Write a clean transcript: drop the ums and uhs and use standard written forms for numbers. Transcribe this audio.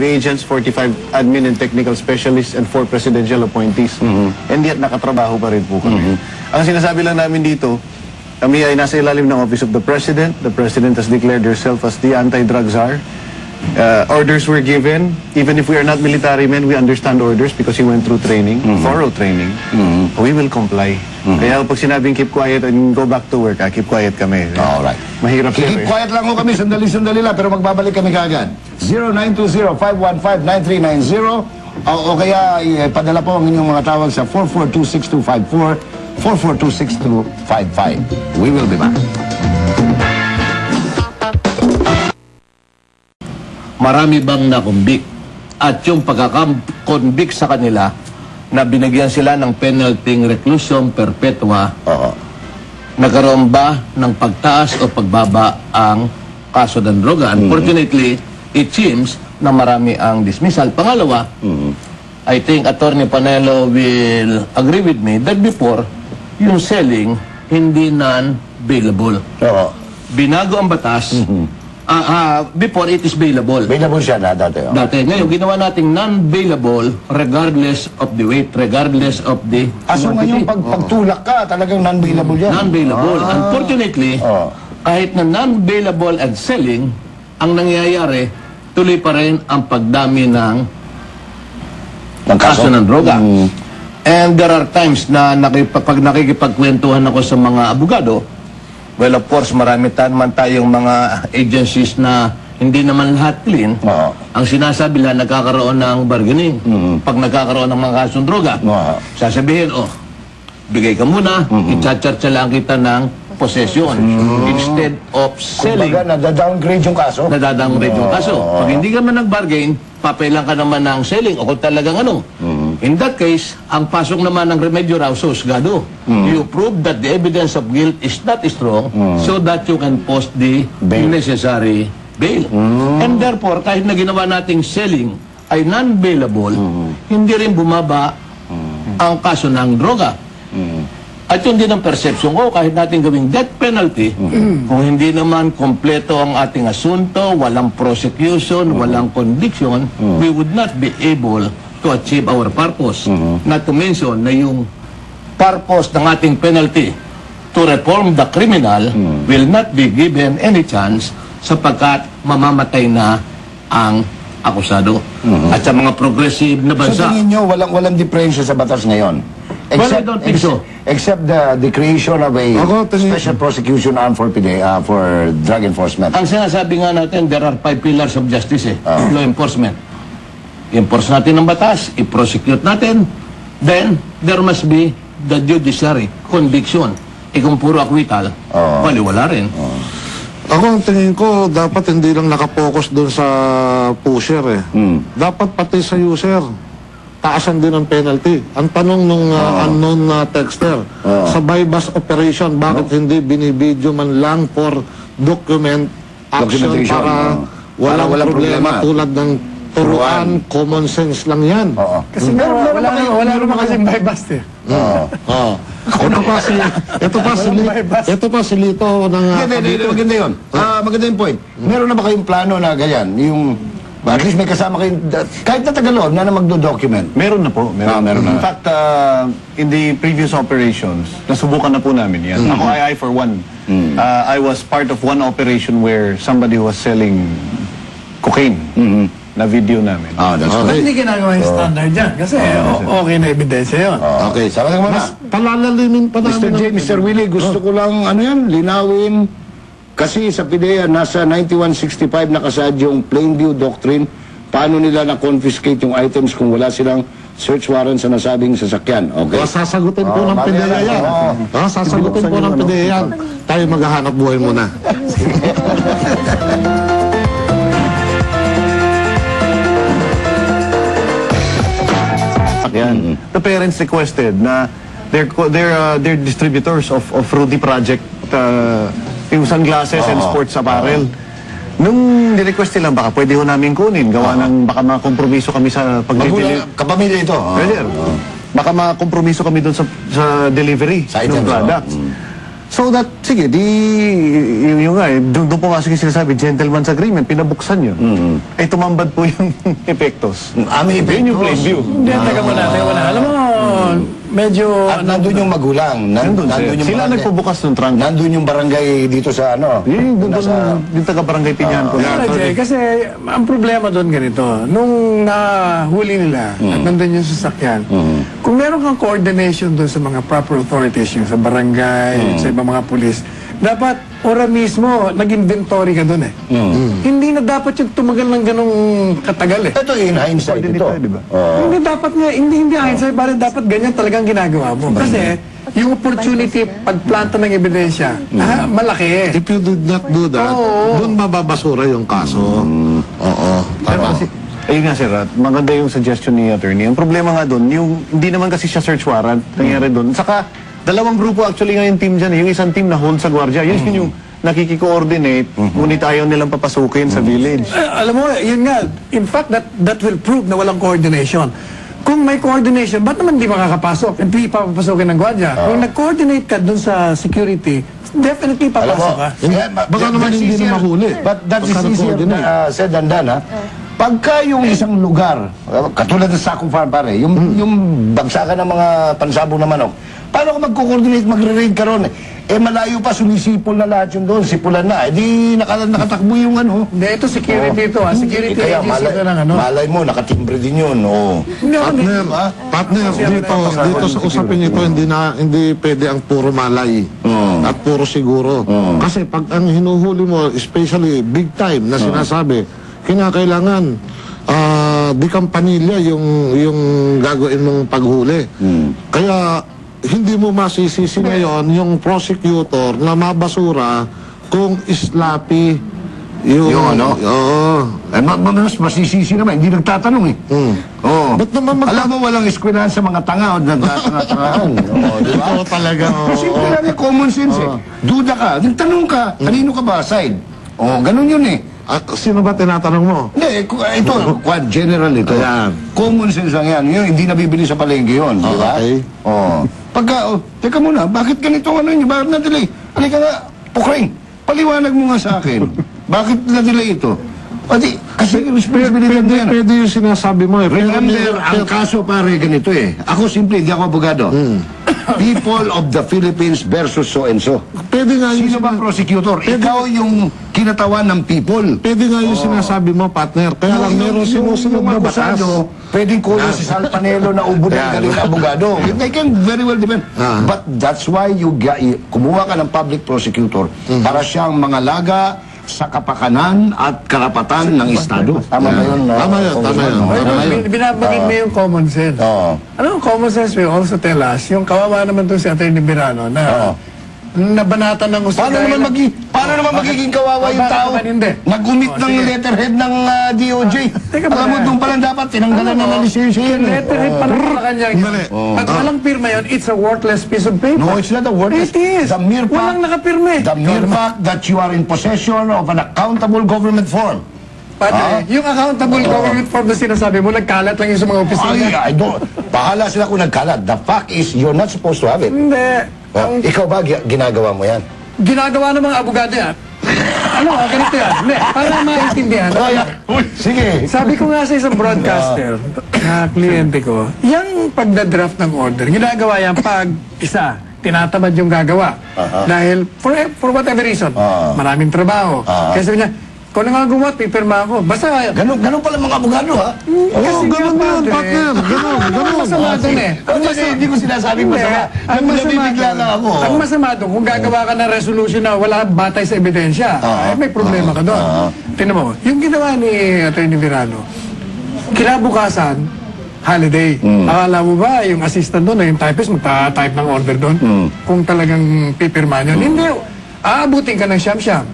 agents, 45 admin and technical specialists, and 4 presidential appointees. And yet, nakatrabaho pa rin po kami. Ang sinasabi lang namin dito, kami ay nasa ilalim ng Office of the President. The President has declared herself as the anti-drug czar. Orders were given. Even if we are not military men, we understand orders because we went through training, thorough training. We will comply. Kaya pag sinabing keep quiet and go back to work, keep quiet kami. Alright. Mahirap siya. Keep quiet lang ho kami, sandali-sandali lang, pero magbabalik kami kaagad. 0920-515-9390 o kaya padala po ang inyong mga tawag sa 442-6254, 442-6255. We will be back. Marami bang nakumbik? At yung pagkakonvict sa kanila na binigyan sila ng penalty reclusion perpetua, nagkaroon ba ng pagtaas o pagbaba ang kaso ng droga? Unfortunately, it seems na marami ang dismissal. Pangalawa, I think Attorney Panelo will agree with me that before, yung selling, hindi non-bailable. Binago ang batas. Before it is bailable. Bailable siya na dati. Dati. Ngayon, ginawa nating non-bailable regardless of the weight, regardless of the Aso ngayon, pagtulak ka, talagang non-bailable yan. Non-bailable. Unfortunately, kahit na non-bailable and selling, ang nangyayari, tuloy pa rin ang pagdami ng kaso ng droga. And there are times na pag nakikipagkwentuhan ako sa mga abogado, well, of course, marami naman tayong mga agencies na hindi naman lahat clean. Ang sinasabi lang, nagkakaroon ng bargaining. Pag nagkakaroon ng mga kasong droga, sasabihin, bigay ka muna, i-charge lang kita ng possession. Instead of selling. Kumbaga, nadadowngrade yung kaso? Nadadowngrade yung kaso. Pag hindi ka man nag-bargain, papailan ka naman ng selling o kung talagang ano. In that case, ang pasok naman ng remedyo raw sa husgado. You prove that the evidence of guilt is not strong so that you can post the necessary bail. And therefore, kahit na ginawa nating selling ay non-bailable, hindi rin bumaba ang kaso ng droga. At yun din ang perception ko, kahit natin gawing death penalty, kung hindi naman kompleto ang ating asunto, walang prosecution, walang conviction, we would not be able to achieve our purpose. Not to mention na yung purpose ng ating penalty to reform the criminal will not be given any chance sapagkat mamamatay na ang akusado. At sa mga progressive na bansa. So tingin nyo, walang diferensya sa batas ngayon? Well, I don't think so. Except the creation of a special prosecution arm for drug enforcement. Ang sinasabi nga natin, there are 5 pillars of justice law enforcement. I-enforce natin ang batas, i-prosecute natin, then there must be the judiciary conviction. Kung puro acquittal, wala rin. Ako, ang tingin ko, dapat hindi lang nakapokus doon sa pusher Dapat pati sa user, taasan din ang penalty. Ang tanong nung unknown texter, sa bypass operation, bakit hindi binibidyo man lang for document action para walang problema tulad ng turuan, common sense lang yan. Kasi wala naman kasing bypass Ito pa si Lito ng... Maganda yun. Maganda yung point. Meron na ba kayong plano na ganyan? At least may kasama kayo, kahit na Tagalog, na magdo-document. Meron na po. Meron na. In fact, in the previous operations, nasubukan na po namin yan. Ako, I for one, I was part of one operation where somebody was selling cocaine. Na video namin. That's Ba't hindi ginagawa yung standard dyan? Kasi okay na ebidensya yun. Okay, sabi ko muna. Palalalimin pa namin. Mr. J, Mr. Willie, gusto ko lang, linawin. Kasi sa PIDEA, nasa 9165 nakasaad yung Plainview Doctrine. Paano nila na-confiscate yung items kung wala silang search warrant sa nasabing sasakyan? Okay? Sasagutin po ng PIDEA yan. Sasagutin po ng PIDEA yan. Tayo maghahanap buhay muna. The parents requested na they're distributors of Rudy Project, yung sunglasses and sports apparel. Nung nirequest nila, baka pwede ho namin kunin. Gawa ng baka makompromiso kami sa pag-deliver. Kapamilya ito. Baka makompromiso kami doon sa delivery ng products. So that, sige, yung nga, doon pumasok yung sinasabi, gentleman's agreement, pinabuksan yun. Ay tumambad po yung epektos. May Yun yung plain view. Hindi, teka muna. Alam mo, medyo... At nandun yung magulang. Nandun, sir. yung Sila barangay. nagpubukas ng trunk. Nandun yung barangay dito sa ano. Yung taga-barangay Pinyan ko. Kasi ang problema doon ganito, nung nahuli nila at nandun yung sasakyan, kung meron kang coordination doon sa mga proper authorities, yung sa barangay, sa ibang mga pulis, dapat ora mismo nag-inventory ka doon eh. Hindi na dapat yung tumagal ng ganong katagal eh. Ito in hindsight ito. Diba? Hindi dapat nga, hindi hindsight, dapat ganyan talagang ginagawa mo. Kasi yung opportunity pagplanta ng ebidensya, malaki eh. If you did not do that, doon mababasura yung kaso. Oo. Pero kasi, ayun nga sir, at maganda yung suggestion ni attorney. Ang problema nga doon, yung hindi naman kasi siya search warrant, nangyari doon. Saka, dalawang grupo actually nga yung team dyan. Yung isang team na hold sa gwardiya, yun yung nakiki-coordinate, ngunit ayaw nilang papasukin sa village. Alam mo, yun nga, in fact, that will prove na walang coordination. Kung may coordination, ba't naman di makakapasok? Hindi papapasukin ng gwardiya. Kung nag-coordinate ka dun sa security, definitely papasok ka. Baka naman hindi na mahuli. But that is Baka easier na-coordinate. said than done, ha? Pagka yung isang lugar, katulad ng Sakong Farm pare, yung bagsakan ng mga pansabong na manok, paano ka mag-coordinate, magre-raid ka ron? Eh malayo pa, sumisipol na lahat yun doon, sipulan na. Eh di nakatakbo yung ano. Hindi, ito security ito, security Kaya agency ka ng ano. malay mo, nakatimbre din yun. Oh. Partner, dito sa usapin ito, hindi pwede ang puro malay at puro siguro. Kasi pag ang hinuhuli mo, especially big time na sinasabi, kinakailangan di kampanilya yung gagawin mong paghuli. Kaya hindi mo masisisi ngayon yung prosecutor na mabasura kung islapi Yung ano? Oo. Eh, mas masisisi naman, hindi nagtatanong eh. Oo. Ba't naman Alam mo, walang eskwelahan sa mga tanga o nagtatanga-tangahan. Oo, di ba? Ito talaga. Simple lang yung common sense eh. Duda ka, nagtanong ka, kanino ka ba? Side. Oo, ganun yun eh. Sino ba tinatanong mo? Hindi, ito, general ito. Ayan. Common sense lang yan. Yun, hindi nabibili sa palengke yun, di ba? Okay. Oo. Pagka, teka muna, bakit ganito ano yun? Bakit na-delay? Halika nga, Pukring, paliwanag mo nga sa akin. Bakit na-delay ito? Pati, kasi responsibility mo yan. Pwede yung sinasabi mo eh. Remember, ang kaso pare ganito eh. Ako simple, hindi ako abogado. People of the Philippines versus so and so. Pwede nga yung Sino ba prosecutor? Ikaw yung kinatawan ng people. Pwede nga yung sinasabi mo, partner. Kaya lang meron sinusunod na batas. Pwedeng kulo si Sal Panelo na ubo ng galing na abogado. They can very well depend. But that's why kumuha ka ng public prosecutor para siyang mangalaga sa kapakanan at karapatan ng Estado. Tama ba yun? Tama yun. Binabagin mo yung common sense. Ano ang common sense will also tell us, yung kawawa naman doon si Atty. Birano na nabanatan ng usapin. Paano naman magiging kawawa yung tao? Nag-umit ng letterhead ng DOJ. Alam mo, doon pa lang dapat tinanggalan na ng lisensya yun. Letterhead pa lang sa kanya. Pag walang pirma yun, it's a worthless piece of paper. No, it's not a worthless. It is. The mere fact, Walang nakapirma eh. the mere fact that you are in possession of an accountable government form. Padre, yung accountable government form na sinasabi mo, nagkalat lang yung sa mga opisina. I don't. Bahala sila kung nagkalat. The fact is, you're not supposed to have it. Hindi. Ikaw ba ginagawa mo yan? Ginagawa ng mga abogado yan. Ano, ganito yan. Hindi, para maintindihan. Sige. Sabi ko nga sa isang broadcaster na kliyente ko, yung pagdadraft ng order, ginagawa yan pag isa, tinatamad yung gagawa. Dahil, for whatever reason, maraming trabaho. Kaya sabi niya, kung nga gumawa, pipirma ako. Basta, Ganun pala mga abogado, ha? kasi ganun nga, ba yun, padre, partner? Ganun. masama doon eh. Hindi ko sinasabing masama. Nabibigla lang ako. Ang masama doon, kung gagawa ka ng resolution na wala batay sa ebidensya, ay may problema ka doon. Tingnan mo, yung ginawa ni Atty. Birano, kinabukasan, holiday. Akala mo ba yung assistant doon, yung typist, magta-type ng order doon? Kung talagang pipirma niyon. Hindi, aabutin ka ng siyam-siyam.